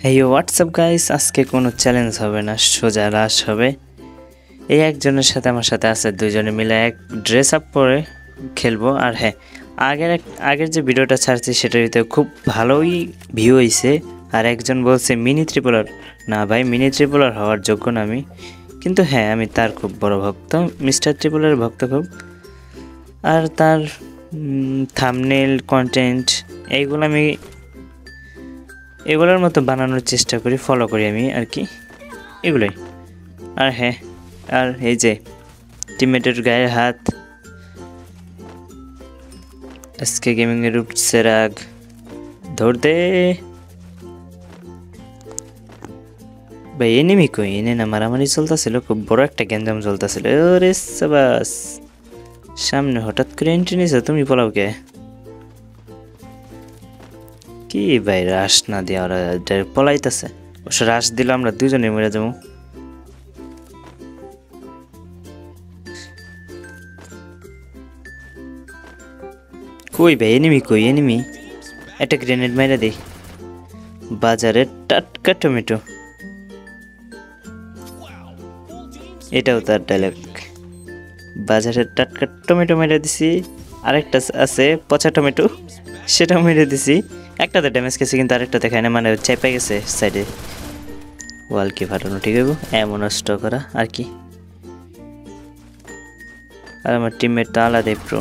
এই WhatsApp guys, আজকে কোনো চ্যালেঞ্জ হবে না, সোজা রাশ হবে। এই একজনের সাথে আমার সাথে আছে, দুইজনে মিলে এক ড্রেস আপ পরে খেলবো। আর হ্যাঁ, আগের যে ভিডিওটা ছাড়ছি সেটাতে খুব ভালোই ভিউ হয়েছে। আর একজন বলছে মিনি ট্রিপলার। না ভাই, মিনি ট্রিপলার হওয়ার যোগ্য না আমি, কিন্তু হ্যাঁ আমি তার খুব বড় ভক্ত, মিস্টার ট্রিপলারের ভক্ত খুব। আর তার থাম্বনেল কন্টেন্ট এগুলোর মতো বানানোর চেষ্টা করি, ফলো করি আমি আর কি, এগুলোই। আর হ্যাঁ, আর এই যে টিমমেটের গায়ে হাত, এসকে গেমিংয়ের উঠছে রাগ, ধর দে ভাই। এনিমি কই? এনে না মারামারি চলতেছিল, খুব বড় একটা গ্যাঞ্জাম চলতেছিল। ওরে সাবাস, সামনে হঠাৎ করে এন্ট্রি নিয়েছো তুমি, পলাও কে? কি ভাই, রাশ না দিয়ে ওরা ডাইরেক্ট পলাইতেছে। অবশ্য রাশ দিলে আমরা দুজনে মরে যাবো। কই ভাই এনিমি কই? এনিমি একটা গ্রেনেড মাইরা দেই। বাজারের টাটকা টমেটো, এটাও তার ডায়লগ। বাজারের টাটকা টমেটো মেরে দিছি। আরেকটা আছে পচা টমেটো, সেটাও মেরে দিছি। একটাতে ড্যামেজ গেছে কিন্তু আরেকটাতে খায় না, মানে চেপে গেছে সাইডে। ওয়াল কি ফাটানো ঠিক হইব এমন নষ্ট করা আর কি। আর আমার টিমমেট তো আলাদাই প্রো।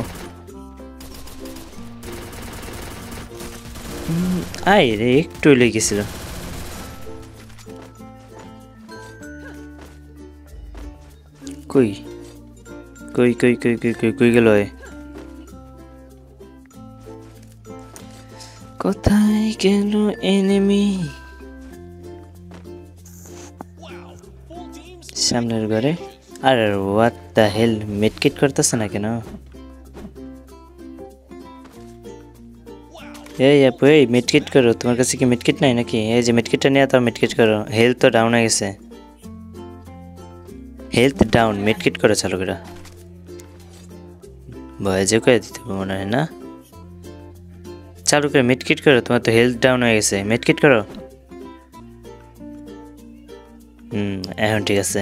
আই রে, একটু লেগেছিল। কই কই কই কই কই কই কই গেল? কোথায় গেল এনিমি? সামনের ঘরে। আর হোয়াট দ্য হেল, মিডকিট করতেছে না কেন? এই আপু, এই মিডকিট করো। তোমার কাছে কি মিডকিট নাই নাকি? এই যে মিডকিটটা নিয়ে তাও মিডকিট করো। হেলথ তো ডাউন হয়ে গেছে, হেলথ ডাউন। মিডকিট করো চালু করে। ভয়েজে করে দিতে মনে হয় না। চালু করে মিডকিট করো, তোমার তো হেলথ ডাউন হয়ে গেছে। মিডকিট করো। এখন ঠিক আছে।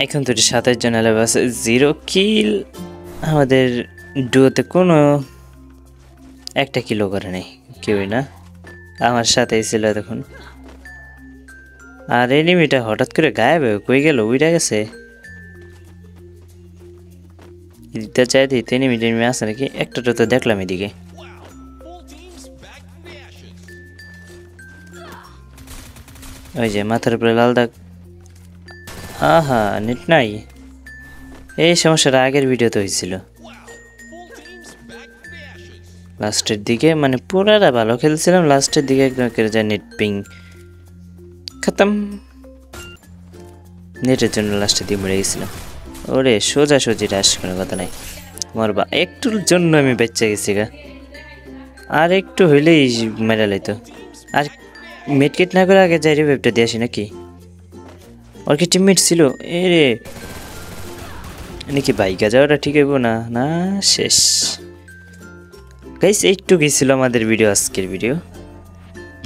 এখন তো 27 জন এলাকা আছে, 0 কিল। আমাদের ডুয়োতে কোনো একটা কিলো করে নেই কেউই না। আমার সাথেই ছিল তখন। আর এনিমিটা হঠাৎ করে গায়েব হয়ে কই গেল? উইরা গেছে। দিতে চাই দিতে এনিমি আছে নাকি? একটা তো দেখলাম এদিকে। ওই যে মাথার উপরে লাল দাগ। আহা, নেট নাই। এই সমস্যাটা আগের ভিডিওতে হয়েছিল, লাস্টের দিকে। মানে পুরাটা ভালো খেলছিলাম, লাস্টের দিকে একদম করে যায় নেট পিং খতম। নেটের জন্য লাস্টের দিকে মরে গেছিলাম। ওরে সোজাসুজি রাশ, কোনো কথা নাই। মরবা একটুর জন্য আমি বেঁচে গেছি গা। আর একটু হইলেই মেরা লাইতো। আর মিডকিট না করে আগে যাই রিভাইভটা দিয়ে আসি নাকি? ওর কি টিমমেট ছিল? এ রে, নাকি বাইকা যাওয়াটা ঠিক হইব না? না, শেষ গাইস। এইটুকুই ছিল আমাদের ভিডিও, আজকের ভিডিও।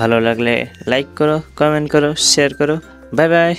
ভালো লাগলে লাইক করো, কমেন্ট করো, শেয়ার করো। Bye bye.